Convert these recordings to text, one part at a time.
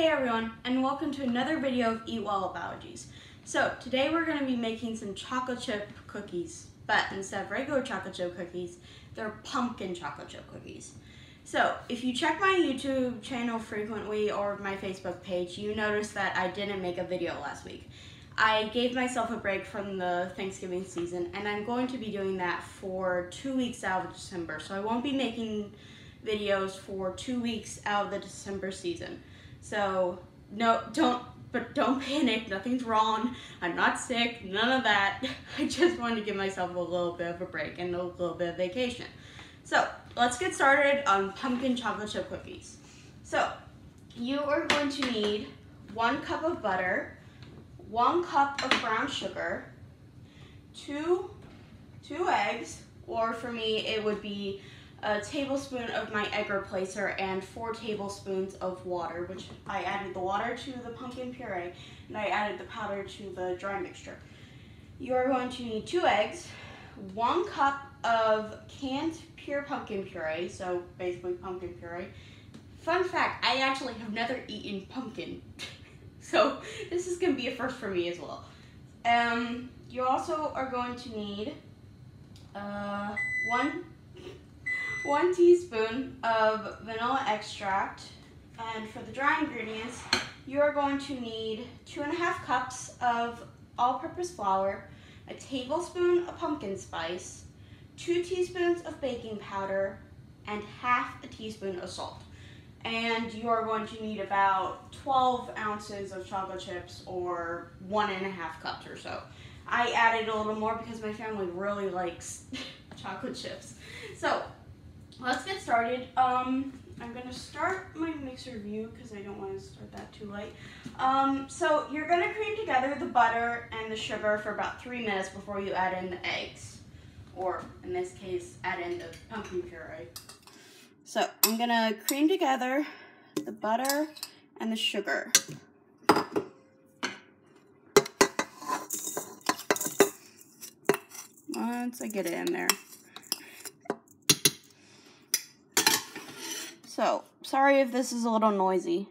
Hey everyone, and welcome to another video of Eat Well with Allergies. So today we're going to be making some chocolate chip cookies, but instead of regular chocolate chip cookies, they're pumpkin chocolate chip cookies. So if you check my YouTube channel frequently or my Facebook page, you notice that I didn't make a video last week. I gave myself a break from the Thanksgiving season, and I'm going to be doing that for 2 weeks out of December. So I won't be making videos for 2 weeks out of the December season. So don't panic, nothing's wrong. I'm not sick, none of that. I just wanted to give myself a little bit of a break and a little bit of vacation. So let's get started on pumpkin chocolate chip cookies. So you are going to need 1 cup of butter, 1 cup of brown sugar, two eggs, or for me it would be a tablespoon of my egg replacer and 4 tablespoons of water, which I added the water to the pumpkin puree and I added the powder to the dry mixture. You are going to need 2 eggs, 1 cup of canned pure pumpkin puree, so basically pumpkin puree. Fun fact, I actually have never eaten pumpkin, so this is going to be a first for me as well. You also are going to need 1 teaspoon of vanilla extract, and for the dry ingredients, you are going to need 2.5 cups of all-purpose flour, a tablespoon of pumpkin spice, 2 teaspoons of baking powder, and half a teaspoon of salt. And you are going to need about 12 ounces of chocolate chips, or 1.5 cups or so. I added a little more because my family really likes chocolate chips. So let's get started. I'm going to start my mixer view because I don't want to start that too late. So you're going to cream together the butter and the sugar for about 3 minutes before you add in the eggs. Or in this case, add in the pumpkin puree. So I'm going to cream together the butter and the sugar. Once I get it in there. So, sorry if this is a little noisy.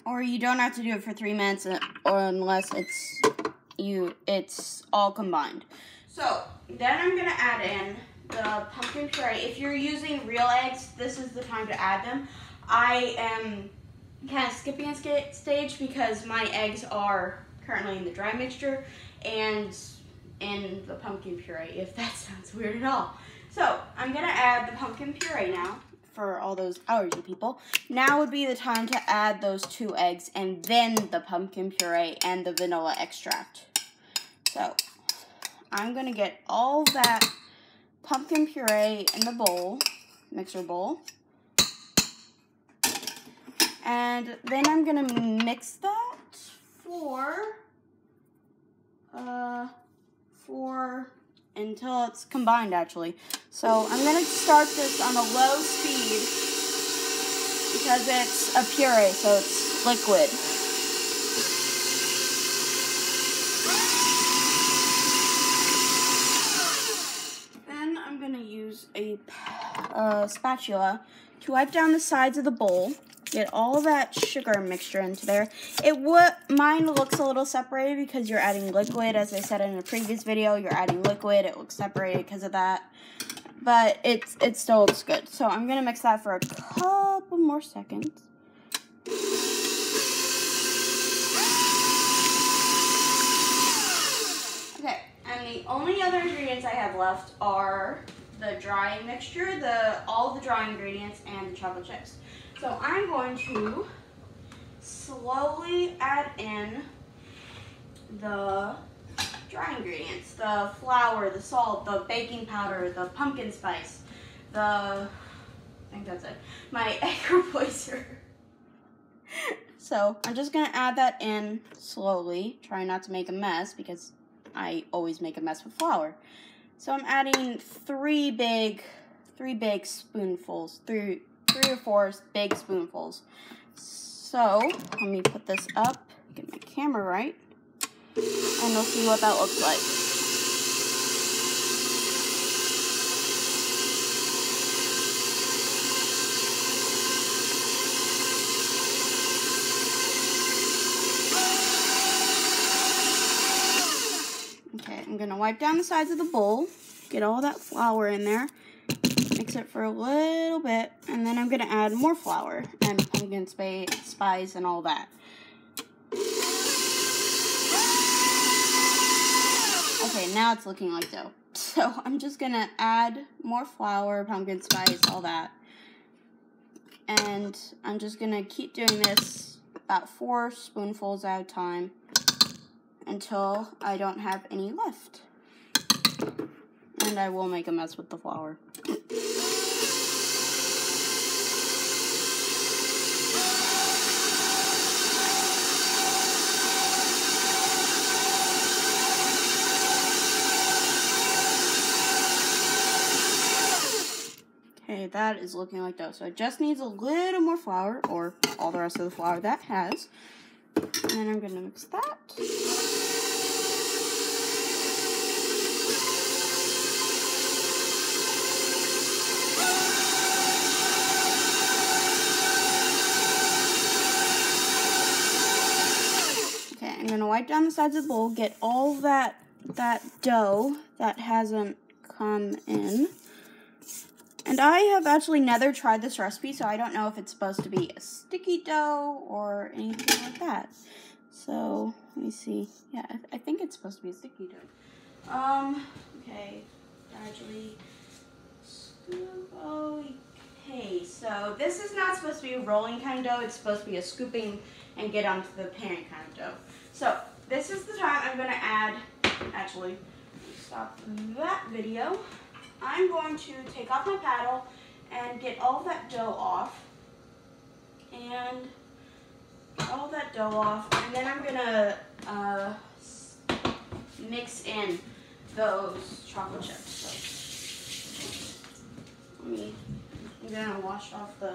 Or you don't have to do it for 3 minutes, or unless it's all combined. So then I'm gonna add in the pumpkin puree. If you're using real eggs, this is the time to add them. I am kind of skipping a stage because my eggs are currently in the dry mixture and in the pumpkin puree, if that sounds weird at all. So I'm gonna add the pumpkin puree now. For all those allergy people, now would be the time to add those 2 eggs and then the pumpkin puree and the vanilla extract. So I'm gonna get all that pumpkin puree in the bowl, mixer bowl, and then I'm gonna mix that for until it's combined, actually. So I'm going to start this on a low speed because it's a puree, so it's liquid. Then I'm going to use a spatula to wipe down the sides of the bowl. Get all that sugar mixture into there. Mine looks a little separated because you're adding liquid. As I said in a previous video, you're adding liquid. It looks separated because of that. But it still looks good. So I'm going to mix that for a couple more seconds. Okay, and the only other ingredients I have left are the dry mixture, all the dry ingredients, and the chocolate chips. So I'm going to slowly add in the dry ingredients, the flour, the salt, the baking powder, the pumpkin spice, I think that's it, my egg replacer. So I'm just gonna add that in slowly, trying not to make a mess because I always make a mess with flour. So I'm adding three big spoonfuls, three or four big spoonfuls. So let me put this up, get my camera right, and we'll see what that looks like. Okay, I'm gonna wipe down the sides of the bowl, get all that flour in there, mix it for a little bit, and then I'm gonna add more flour and pumpkin spice and all that. Okay, now it's looking like dough. So I'm just gonna add more flour, pumpkin spice, all that. And I'm just gonna keep doing this about 4 spoonfuls at a time until I don't have any left. And I will make a mess with the flour. Okay, that is looking like dough. So it just needs a little more flour, or all the rest of the flour that has. And then I'm gonna mix that. Okay, I'm gonna wipe down the sides of the bowl, get all that dough that hasn't come in. And I have actually never tried this recipe, so I don't know if it's supposed to be a sticky dough or anything like that. So, let me see. Yeah, I think it's supposed to be a sticky dough. Okay, gradually scoop. Okay, so this is not supposed to be a rolling kind of dough. It's supposed to be a scooping and get onto the pan kind of dough. So, this is the time I'm going to add, actually, stop that video. I'm going to take off my paddle and get all that dough off. And then I'm gonna mix in those chocolate chips. So I'm gonna wash off the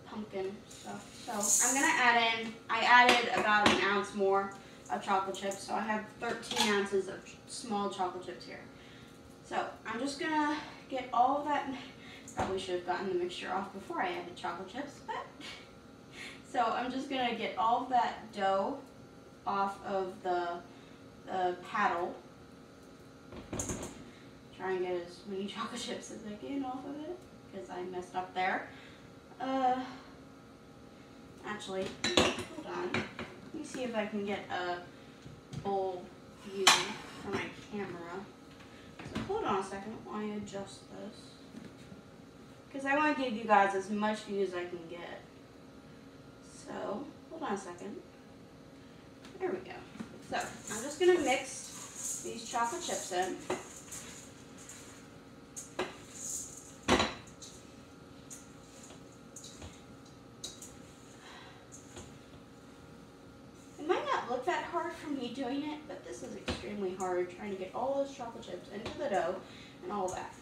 pumpkin stuff. So I'm gonna add in, I added about an ounce more of chocolate chips, so I have 13 ounces of small chocolate chips here. So I'm just gonna get all of that. Probably should have gotten the mixture off before I added chocolate chips, but so I'm just gonna get all of that dough off of the paddle. Try and get as many chocolate chips as I can off of it because I messed up there. Actually, hold on. Let me see if I can get a full view for my camera. So hold on a second while I adjust this. Because I want to give you guys as much view as I can get. So, hold on a second. There we go. So, I'm just going to mix these chocolate chips in. It might not look that hard for me doing it, but this is extremely hard, trying to get all those chocolate chips into the dough and all that.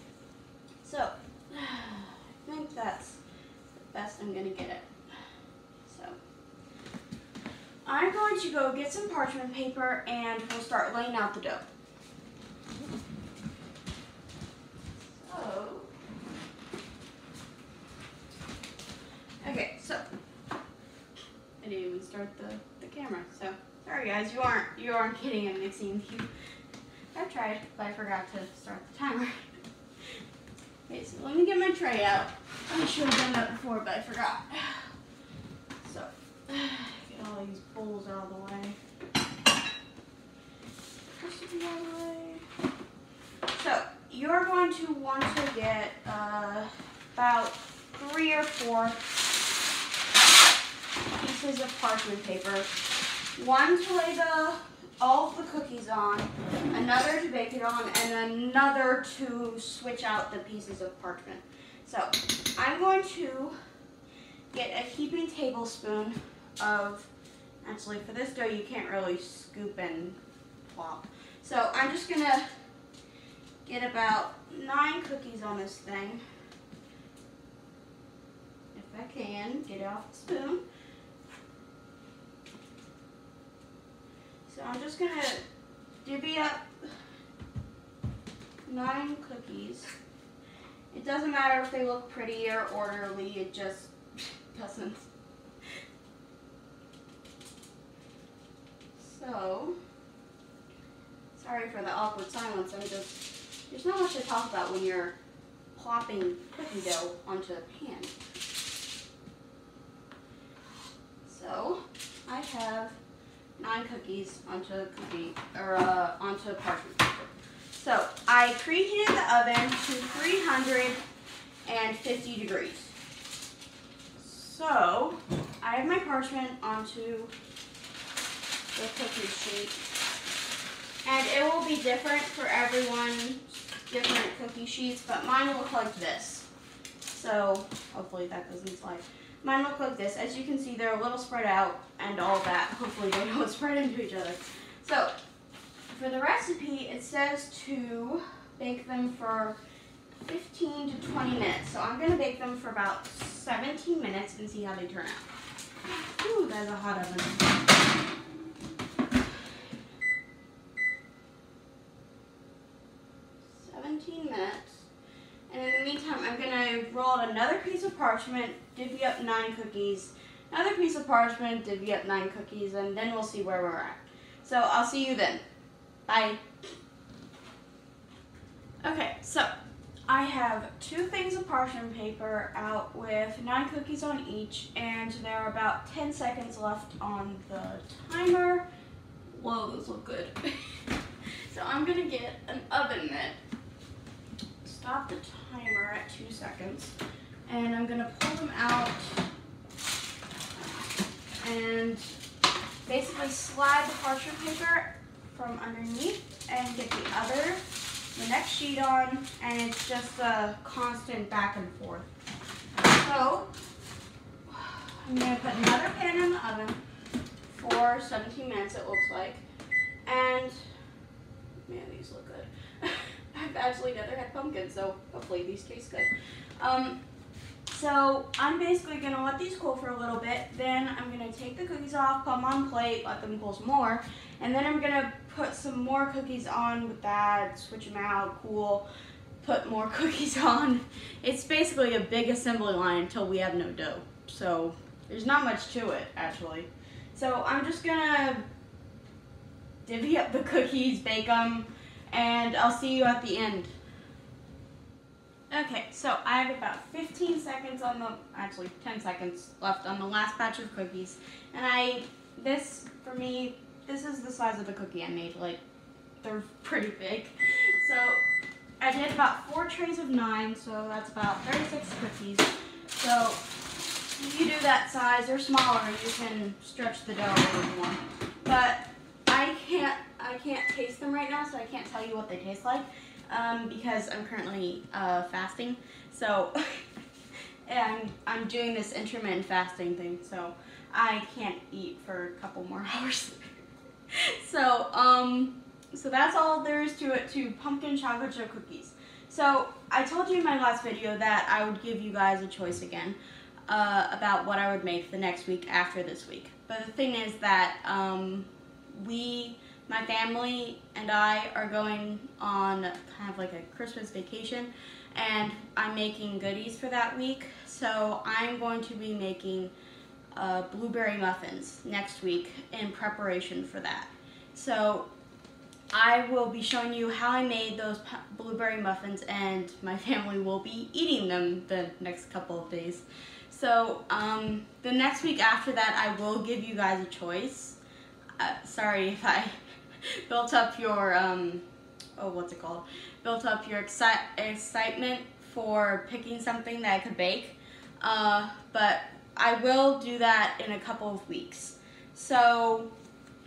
So, I think that's the best I'm going to get it. So, I'm going to go get some parchment paper and we'll start laying out the dough. So, okay, so, I didn't even start the camera, so sorry guys, you aren't getting a mixing view. I tried, but I forgot to start the timer. Okay, so let me get my tray out. I should have done that before, but I forgot. So, get all these bowls out of the way. This should be out of the way. So, you're going to want to get about 3 or 4 pieces of parchment paper. One to lay all of the cookies on, another to bake it on, and another to switch out the pieces of parchment. So I'm going to get a heaping tablespoon of, actually for this dough you can't really scoop and plop. So I'm just gonna get about 9 cookies on this thing. If I can, get it off the spoon. So I'm just gonna divvy up 9 cookies. It doesn't matter if they look pretty or orderly, it just doesn't. So, sorry for the awkward silence, there's not much to talk about when you're plopping cookie dough onto a pan. So, I have 9 cookies onto onto parchment paper. So I preheated the oven to 350 degrees. So I have my parchment onto the cookie sheet, and it will be different for everyone, different cookie sheets, but mine will look like this. So hopefully that doesn't slide. Mine look like this. As you can see, they're a little spread out and all that. Hopefully they don't spread into each other. So for the recipe, it says to bake them for 15 to 20 minutes. So I'm gonna bake them for about 17 minutes and see how they turn out. Ooh, that's a hot oven. 17 minutes. And in the meantime, I'm gonna roll out another piece of parchment, divvy up 9 cookies, another piece of parchment, divvy up 9 cookies, and then we'll see where we're at. So I'll see you then. Bye. Okay, so I have 2 things of parchment paper out with 9 cookies on each, and there are about 10 seconds left on the timer. Whoa, those look good. So I'm gonna get an oven mitt. Stop the timer at 2 seconds, and I'm gonna pull them out and basically slide the parchment paper from underneath and get the next sheet on, and it's just a constant back and forth. So I'm gonna put another pan in the oven for 17 minutes, it looks like, and man, these look good. I've actually never had pumpkin, so hopefully these taste good. So I'm basically gonna let these cool for a little bit, then I'm gonna take the cookies off, put them on a plate, let them cool some more, and then I'm gonna put some more cookies on with that, switch them out, cool, put more cookies on. It's basically a big assembly line until we have no dough. So there's not much to it, actually. So I'm just gonna divvy up the cookies, bake them, and I'll see you at the end. Okay, so I have about 15 seconds on the, actually 10 seconds left on the last batch of cookies. And this, for me, this is the size of the cookie I made. Like, they're pretty big. So I did about 4 trays of 9, so that's about 36 cookies. So if you do that size or smaller, you can stretch the dough a little more. But I can't taste them right now, so I can't tell you what they taste like. Because I'm currently fasting, so and I'm doing this intermittent fasting thing, so I can't eat for a couple more hours. So so that's all there is to it, to pumpkin chocolate chip cookies. So I told you in my last video that I would give you guys a choice again about what I would make the next week after this week. But the thing is that my family and I are going on kind of like a Christmas vacation, and I'm making goodies for that week. So I'm going to be making blueberry muffins next week in preparation for that. So I will be showing you how I made those blueberry muffins, and my family will be eating them the next couple of days. So the next week after that, I will give you guys a choice. Sorry if I built up your built up your excitement for picking something that I could bake, but I will do that in a couple of weeks. So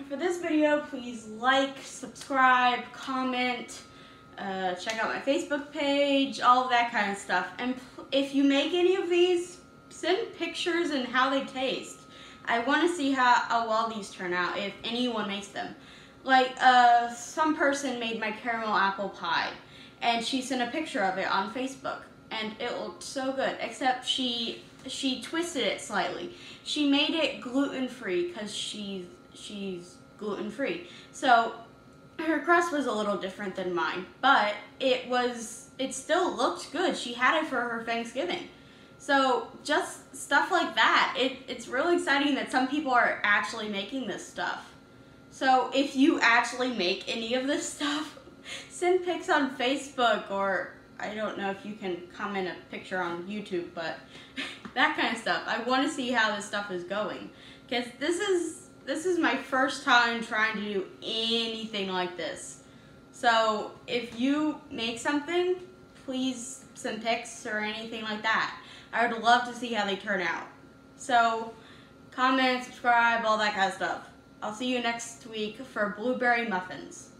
for this video, please like, subscribe, comment, check out my Facebook page, all of that kind of stuff. And if you make any of these, send pictures and how they taste. I want to see how well these turn out, if anyone makes them. Like, some person made my caramel apple pie, and she sent a picture of it on Facebook, and it looked so good, except she twisted it slightly. She made it gluten-free, because she's gluten-free. So, her crust was a little different than mine, but it still looked good. She had it for her Thanksgiving. So just stuff like that. It's really exciting that some people are actually making this stuff. So if you actually make any of this stuff, send pics on Facebook, or I don't know if you can comment a picture on YouTube, but that kind of stuff. I want to see how this stuff is going, because this is my first time trying to do anything like this. So if you make something, please send pics or anything like that. I would love to see how they turn out. So comment, subscribe, all that kind of stuff. I'll see you next week for blueberry muffins.